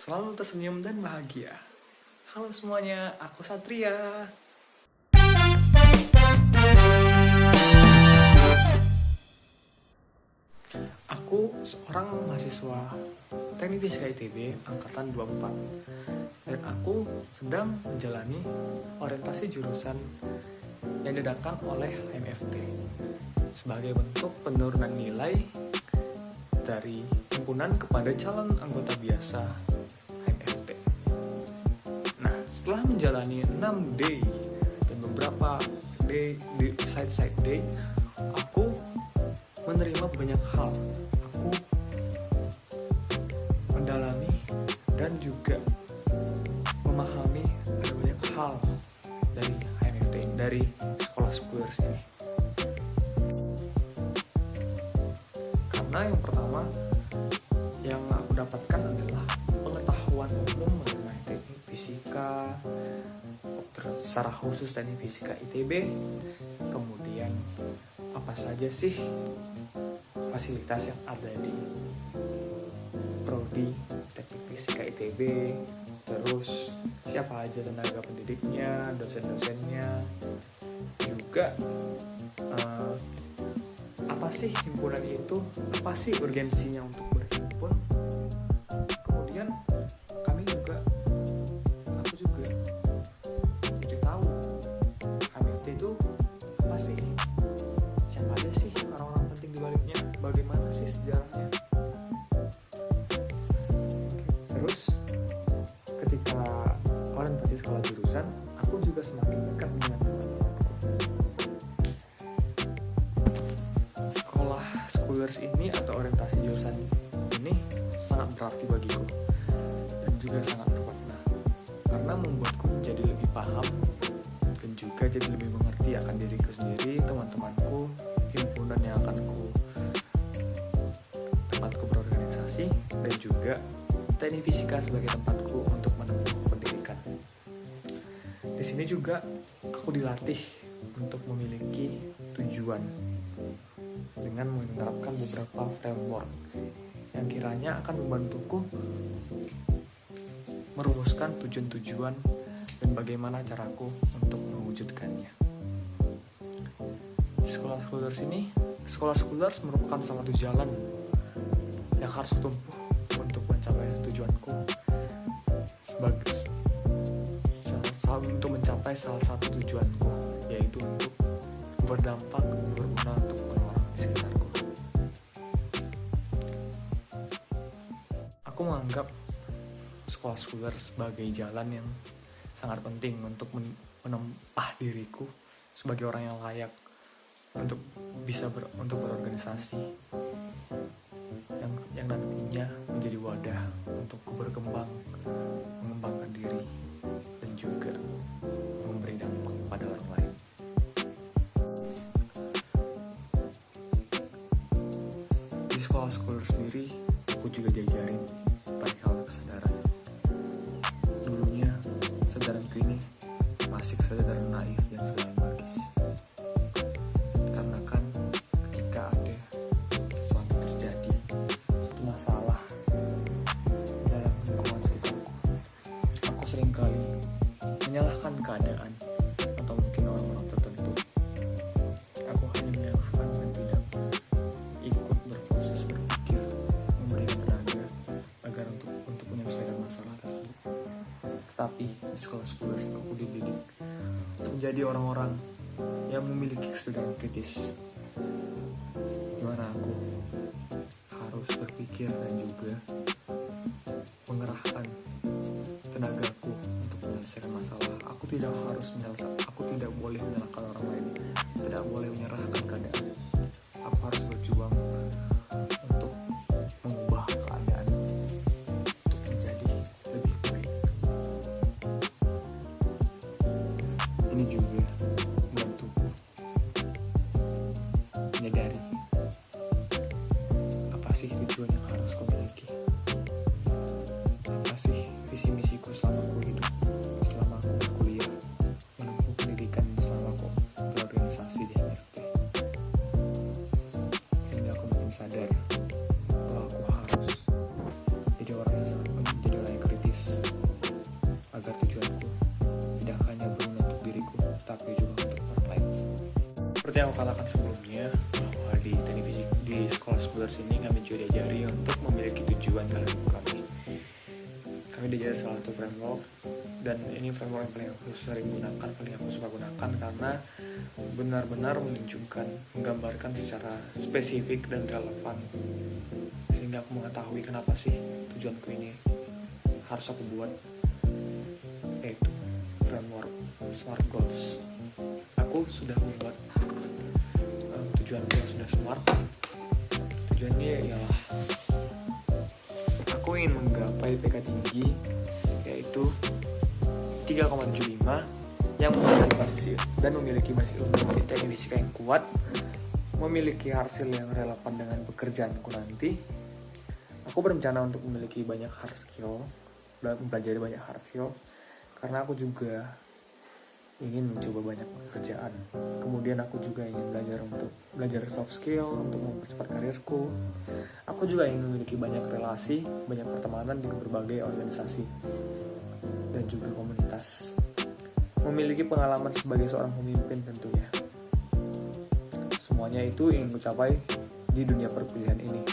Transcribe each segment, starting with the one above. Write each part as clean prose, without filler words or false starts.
Selalu tersenyum dan bahagia. Halo semuanya, aku Satria. Aku seorang mahasiswa Teknik Fisika ITB Angkatan 24. Dan aku sedang menjalani orientasi jurusan yang diadakan oleh HMFT sebagai bentuk penurunan nilai dari himpunan kepada calon anggota biasa HMFT. Nah, setelah menjalani 6 day dan beberapa day di side day, aku menerima banyak hal. Aku mendalami dan juga memahami ada banyak hal dari HMFT, dari sekolah Squares ini. Karena yang pertama yang aku dapatkan adalah pengetahuan umum mengenai teknik fisika, secara khusus teknik fisika ITB, kemudian apa saja sih fasilitas yang ada di prodi teknik fisika ITB, terus siapa aja tenaga pendidiknya, dosen-dosennya, juga apa sih himpunan itu, apa sih urgensinya untuk berhimpun. Kemudian aku juga jadi tahu HMFT itu apa sih, siapa aja sih orang-orang penting di baliknya, bagaimana sih sejarahnya. Terus ketika orientasi sekolah jurusan, aku juga semakin dekat dengan teman-temanku. Sekolah Squares ini atau orientasi jurusan ini sangat berarti bagiku dan juga sangat bermakna karena membuatku menjadi lebih paham dan juga jadi lebih mengerti akan diriku sendiri, teman-temanku, himpunan yang akan tempatku berorganisasi, dan juga teknik fisika sebagai tempatku untuk menempuh pendidikan. Di sini juga aku dilatih untuk memiliki tujuan dengan menerapkan beberapa framework yang kiranya akan membantuku merumuskan tujuan-tujuan dan bagaimana caraku untuk mewujudkannya. Di sekolah Squares merupakan salah satu jalan yang harus kutempuh untuk mencapai tujuanku untuk mencapai salah satu tujuanku, yaitu untuk berdampak berguna untuk orang-orang di sekitarku. Aku menganggap sekolah Squares sebagai jalan yang sangat penting untuk menempah diriku sebagai orang yang layak untuk bisa untuk berorganisasi yang nantinya menjadi wadah untuk berkembang, mengembangkan diri, dan juga memberi dampak pada orang lain. Di sekolah sendiri, aku juga diajarin banyak hal kesadaran. Dulunya, kesadaranku ini masih kesadaran naif dan sedang magis. Karena kan ketika ada sesuatu terjadi, suatu masalah dalam lingkungan sekitarku, aku seringkali menyalahkan keadaan atau mungkin orang-orang tertentu. Aku hanya menyalahkan dan tidak ikut berproses berpikir, memberikan tenaga agar untuk menyelesaikan masalah tersebut. Tetapi di sekolah Squares aku dididik untuk menjadi orang-orang yang memiliki kesadaran kritis, di mana aku harus berpikir dan juga mengerahkan tenagaku untuk menyelesaikan masalah. Aku tidak boleh menyalahkan orang lain, tidak boleh menyerahkan keadaan. Aku harus berjuang untuk mengubah keadaan untuk menjadi lebih baik. Ini juga membantuku menyadari apa sih tujuan yang harus aku miliki, apa sih visi misiku selama aku hidup, selama aku berkuliah, menempuh pendidikan, selama aku berorganisasi di MF. Seperti yang aku katakan sebelumnya, bahwa di sekolah Spoilers ini kami juga diajari untuk memiliki tujuan dalam hidup kami. Kami diajari salah satu framework, dan ini framework yang paling aku sering gunakan, paling aku suka gunakan, karena benar-benar menunjukkan, menggambarkan secara spesifik dan relevan, sehingga aku mengetahui kenapa sih tujuanku ini harus aku buat, yaitu framework SMART Goals. Aku sudah membuat tujuanku yang sudah SMART. Tujuannya ialah aku ingin menggapai PK tinggi, yaitu 3,75, yang memiliki basis ilmu teknik fisika yang kuat, memiliki hasil yang relevan dengan pekerjaanku nanti. Aku berencana untuk memiliki banyak hard skill, mempelajari banyak hard skill, karena aku juga ingin mencoba banyak pekerjaan. Kemudian aku juga ingin belajar soft skill untuk mempercepat karirku. Aku juga ingin memiliki banyak relasi, banyak pertemanan di berbagai organisasi dan juga komunitas. Memiliki pengalaman sebagai seorang pemimpin tentunya. Semuanya itu ingin kucapai di dunia perkuliahan ini.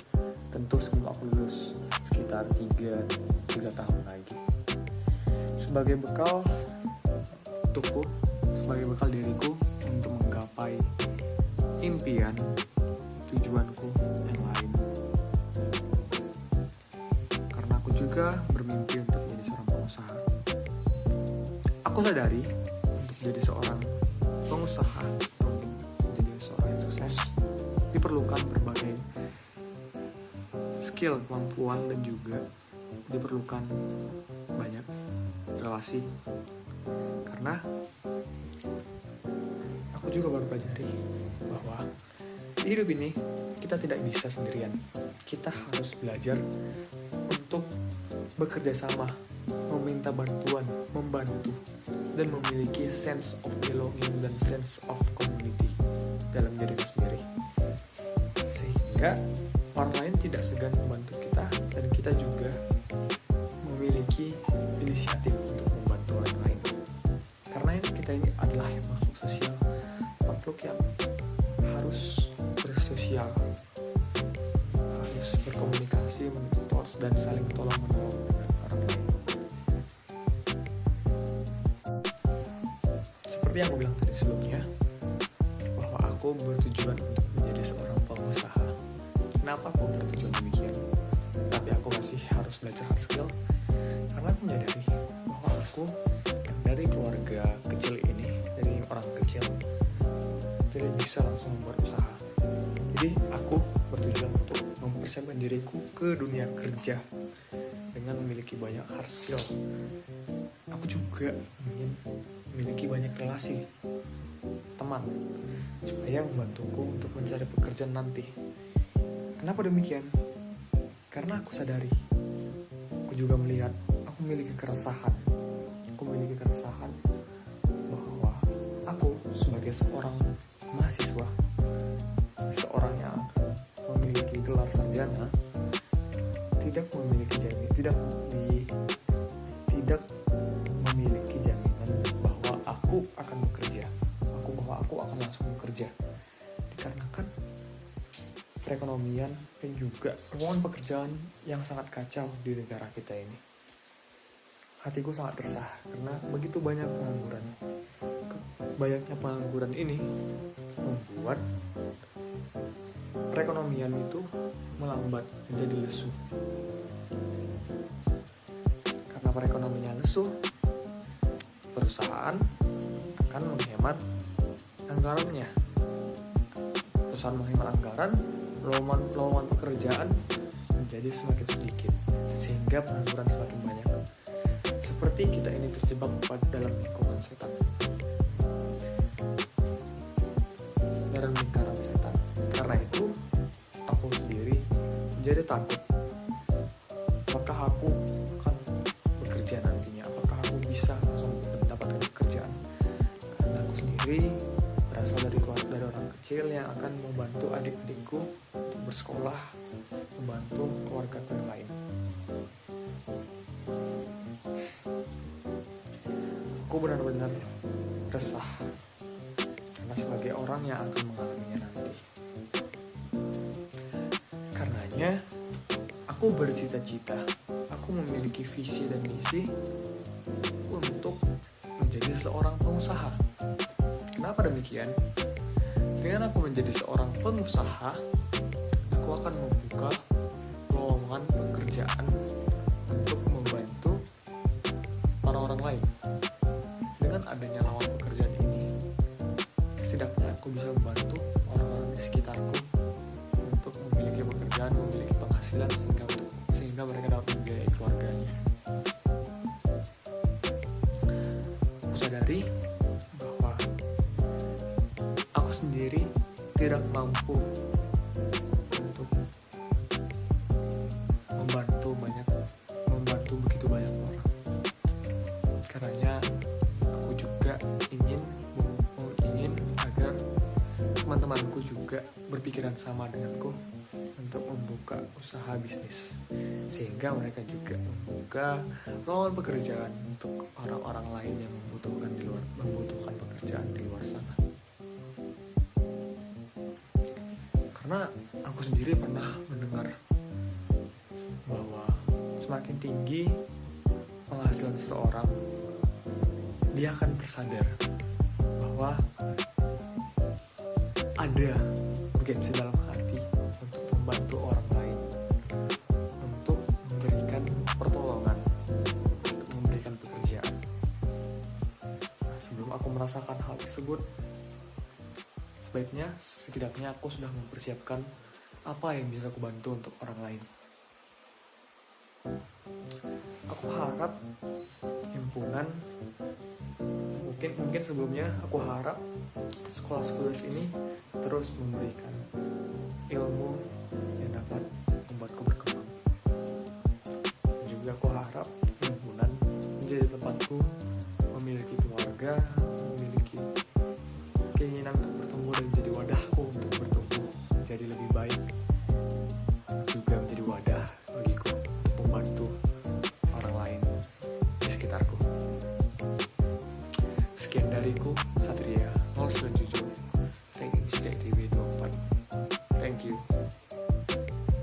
Tentu sebelum aku lulus, sekitar 3 tahun lagi. Sebagai bekal untukku, sebagai bekal diriku untuk menggapai impian, tujuanku yang lain. Karena aku juga bermimpi untuk menjadi seorang pengusaha. Aku sadari untuk menjadi seorang pengusaha, untuk menjadi seorang yang sukses, diperlukan berbagai skill, kemampuan, dan juga diperlukan banyak relasi. Karena aku juga baru pelajari bahwa di hidup ini kita tidak bisa sendirian. Kita harus belajar untuk bekerja sama, meminta bantuan, membantu, dan memiliki sense of belonging dan sense of community dalam diri kita sendiri. Sehingga orang lain tidak segan membantu kita, dan kita juga memiliki inisiatif untuk membantu orang lain. Karena kita ini adalah makhluk sosial, makhluk yang harus bersosial, harus berkomunikasi, mentor, dan saling tolong-menolong dengan orang lain. Seperti yang aku bilang tadi sebelumnya, bahwa aku bertujuan untuk menjadi seorang pengusaha. Kenapa aku bertujuan demikian? Tapi aku masih harus belajar hard skill, karena aku menyadari bahwa aku yang dari keluarga kecil ini, dari orang kecil, tidak bisa langsung membuat usaha. Jadi aku bertujuan untuk mempersiapkan diriku ke dunia kerja dengan memiliki banyak hard skill. Aku juga ingin memiliki banyak relasi, teman, supaya membantuku untuk mencari pekerjaan nanti. Kenapa demikian? Karena aku sadari, aku juga melihat, aku memiliki keresahan bahwa aku sebagai seorang mahasiswa, seorang yang akan memiliki gelar sarjana, tidak memiliki jaminan bahwa aku akan bekerja, bahwa aku akan langsung bekerja, dikarenakan perekonomian dan juga lowongan pekerjaan yang sangat kacau di negara kita ini. Hatiku sangat resah karena begitu banyak pengangguran. Banyaknya pengangguran ini membuat perekonomian itu melambat, menjadi lesu. Karena perekonomian lesu, perusahaan akan menghemat anggarannya. Perusahaan menghemat anggaran, lowongan pekerjaan menjadi semakin sedikit, sehingga pengangguran semakin banyak. Seperti kita ini terjebak dalam lingkungan setan, dalam lingkaran setan. Karena itu aku sendiri menjadi takut, apakah aku akan bekerja nantinya, apakah aku bisa langsung mendapatkan pekerjaan. Karena aku sendiri berasal dari orang kecil yang akan membantu adik-adikku untuk bersekolah, membantu keluarga yang lain. Aku benar-benar resah karena sebagai orang yang akan mengalaminya nanti. Karenanya, aku bercita-cita, aku memiliki visi dan misi untuk menjadi seorang pengusaha. Kenapa demikian? Dengan aku menjadi seorang pengusaha, aku akan membuka lowongan pekerjaan untuk membantu orang-orang lain. Dengan adanya lowongan pekerjaan ini, setidaknya aku bisa membantu orang-orang di sekitarku untuk memiliki pekerjaan, memiliki penghasilan sehingga mereka dapat membiayai keluarganya. Aku sadari bahwa aku sendiri tidak mampu untuk membantu begitu banyak orang. Karenanya aku juga ingin agar teman-temanku juga berpikiran sama denganku untuk membuka usaha bisnis, sehingga mereka juga membuka lowongan pekerjaan untuk orang-orang lain yang membutuhkan pekerjaan di luar sana. Karena aku sendiri pernah mendengar bahwa semakin tinggi penghasilan seseorang, dia akan tersadar bahwa ada urgensi dalam hati untuk membantu orang lain, untuk memberikan pertolongan, untuk memberikan pekerjaan. Nah, sebelum aku merasakan hal tersebut, sebaiknya setidaknya aku sudah mempersiapkan apa yang bisa aku bantu untuk orang lain. Aku harap himpunan, mungkin sebelumnya aku harap sekolah-sekolah ini terus memberikan ilmu yang dapat membuatku berkembang. Juga aku harap himpunan menjadi tempatku memiliki keluarga, memiliki keinginan untuk bertumbuh dan menjadi wadahku untuk bertumbuh jadi lebih baik, juga menjadi wadah bagiku untuk membantu orang lain di sekitarku. Sekian dariku, Satria 0977.